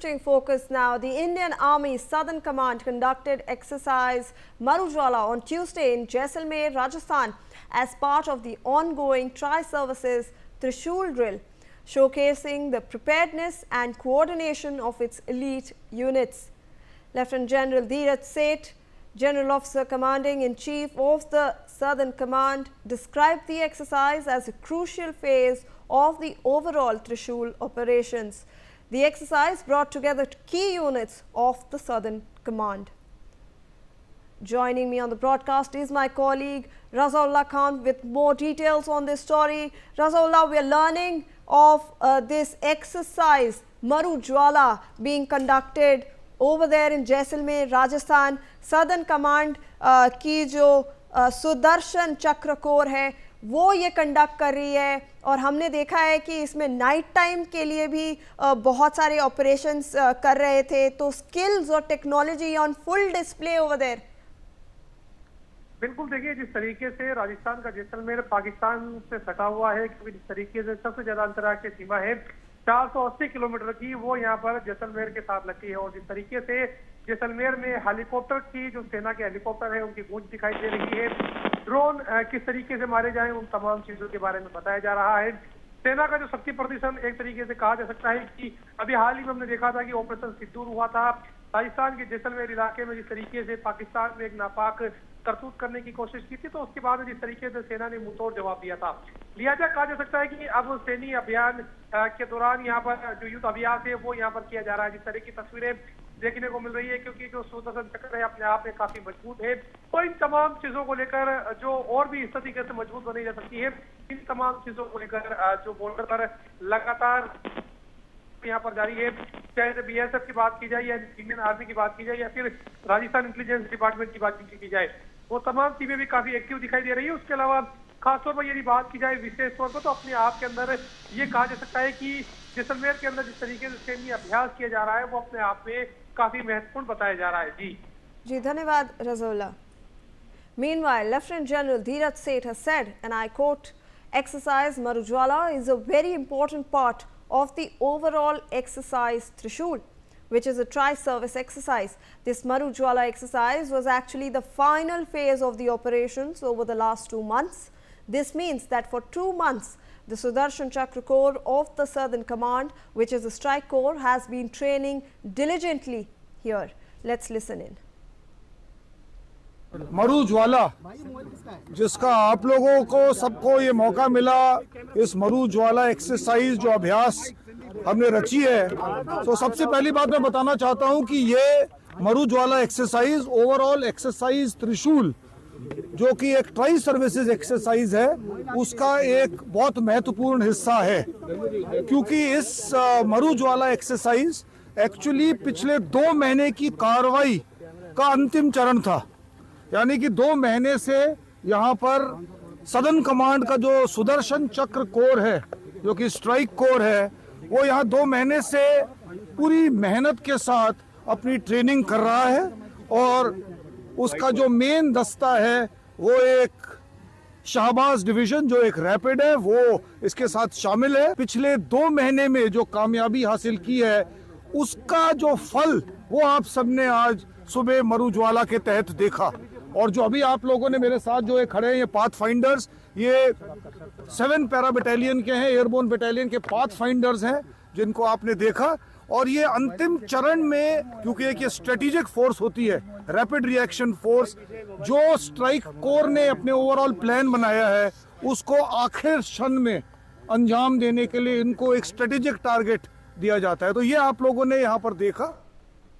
shifting focus now, the Indian Army Southern Command conducted exercise Marujwala on Tuesday in Jaisalmer, Rajasthan as part of the ongoing Tri-Services Trishul drill, showcasing the preparedness and coordination of its elite units. Lieutenant General Dheeraj Seth, General Officer Commanding-in-Chief of the Southern Command, described the exercise as a crucial phase of the overall Trishul operations. The exercise brought together key units of the Southern Command. Joining me on the broadcast is my colleague Razaullah Khan with more details on this story. Razaullah, we are learning of this exercise Marujwala being conducted over there in Jaisalmer, Rajasthan. Southern Command की जो सुदर्शन चक्र core है वो ये conduct कर रही है और हमने देखा है कि इसमें नाइट टाइम के लिए भी बहुत सारे ऑपरेशंस कर रहे थे, तो स्किल्स और technology on full display over there. बिल्कुल, देखिए जिस तरीके से राजस्थान का जैसलमेर पाकिस्तान से सटा हुआ है, क्योंकि जिस तरीके से सबसे ज्यादा अंतर्राष्ट्रीय सीमा है 480 किलोमीटर की, वो यहाँ पर जैसलमेर के साथ लगती है। और जिस तरीके से जैसलमेर में हेलीकॉप्टर की, जो सेना के हेलीकॉप्टर है उनकी गूंज दिखाई दे रही है, ड्रोन किस तरीके से मारे जाएं, उन तमाम चीजों के बारे में बताया जा रहा है। सेना का जो शक्ति प्रदर्शन एक तरीके से कहा जा सकता है कि अभी हाल ही में हमने देखा था कि ऑपरेशन सिंदूर हुआ था राजस्थान के जैसलमेर इलाके में, जिस तरीके से पाकिस्तान में एक नापाक करतूत करने की कोशिश की थी, तो उसके बाद जिस तरीके से सेना ने मुंहतोड़ जवाब दिया था। लिहाजा कहा जा सकता है कि अब सैन्य अभियान के दौरान यहाँ पर जो युद्ध अभ्यास है वो यहाँ पर किया जा रहा है। जिस तरह की तस्वीरें देखने को मिल रही है, क्योंकि जो सुदर्शन चक्र है अपने आप में काफी मजबूत है, तो इन तमाम चीजों को लेकर जो और भी इस तरीके से मजबूत बनाई जा सकती है, इन तमाम चीजों को लेकर जो बॉर्डर पर लगातार यहाँ पर जारी है। चाहे बीएसएफ की बात की जाए या इंडियन आर्मी की बात की जाए या फिर राजस्थान इंटेलिजेंस डिपार्टमेंट की बात की जाए, वो तमाम टीमें भी काफी एक्टिव दिखाई दे रही है। उसके अलावा खासतौर पर यदि बात की जाए विशेष तौर पर, तो अपने आप के अंदर ये कहा जा सकता है कि जैसलमेर के अंदर जिस तरीके से सैन्य अभ्यास किया जा रहा है वो अपने आप में काफी महत्वपूर्ण बताया जा रहा है। जी धन्यवाद रज़ौल्लाह। Meanwhile, Lieutenant General Dheeraj Seth has said, and I quote, "Exercise Marujwala is a very important part of the overall exercise Trishul, which is a tri-service exercise. This Marujwala exercise was actually the final phase of the operations over the last 2 months. This means that for 2 months, the Sudarshan Chakra Corps of the Southern Command, which is a strike corps, has been training diligently here." Let's listen in. मरुज्वाला, जिसका आप लोगों को सबको ये मौका मिला, इस मरुज्वाला exercise जो अभ्यास हमने रची है, तो सबसे पहली बात मैं बताना चाहता हूं कि ये मरुज्वाला एक्सरसाइज ओवरऑल एक्सरसाइज त्रिशूल, जो कि एक ट्राई सर्विसेज एक्सरसाइज है, उसका एक बहुत महत्वपूर्ण हिस्सा है। क्योंकि इस मरुज्वाला एक्सरसाइज एक्चुअली पिछले 2 महीने की कार्रवाई का अंतिम चरण था। यानी कि 2 महीने से यहाँ पर सदर्न कमांड का जो सुदर्शन चक्र कोर है, जो कि स्ट्राइक कोर है, वो यहाँ 2 महीने से पूरी मेहनत के साथ अपनी ट्रेनिंग कर रहा है। और उसका जो मेन दस्ता है वो एक शाहबाज डिवीजन, जो एक रैपिड है, वो इसके साथ शामिल है। पिछले 2 महीने में जो कामयाबी हासिल की है, उसका जो फल वो आप सबने आज सुबह मरुज्वाला के तहत देखा। और जो अभी आप लोगों ने मेरे साथ जो खड़े हैं, ये पाथ फाइंडर्स, ये 7 पैरा बटालियन के हैं, एयरबोर्न बटालियन के पाथ फाइंडर्स हैं, जिनको आपने देखा। और ये अंतिम चरण में, क्योंकि एक ये स्ट्रेटेजिक फोर्स होती है, रैपिड रिएक्शन फोर्स, जो स्ट्राइक कोर ने अपने ओवरऑल प्लान बनाया है, उसको आखिर क्षण में अंजाम देने के लिए इनको एक स्ट्रेटेजिक टारगेट दिया जाता है। तो ये आप लोगों ने यहाँ पर देखा।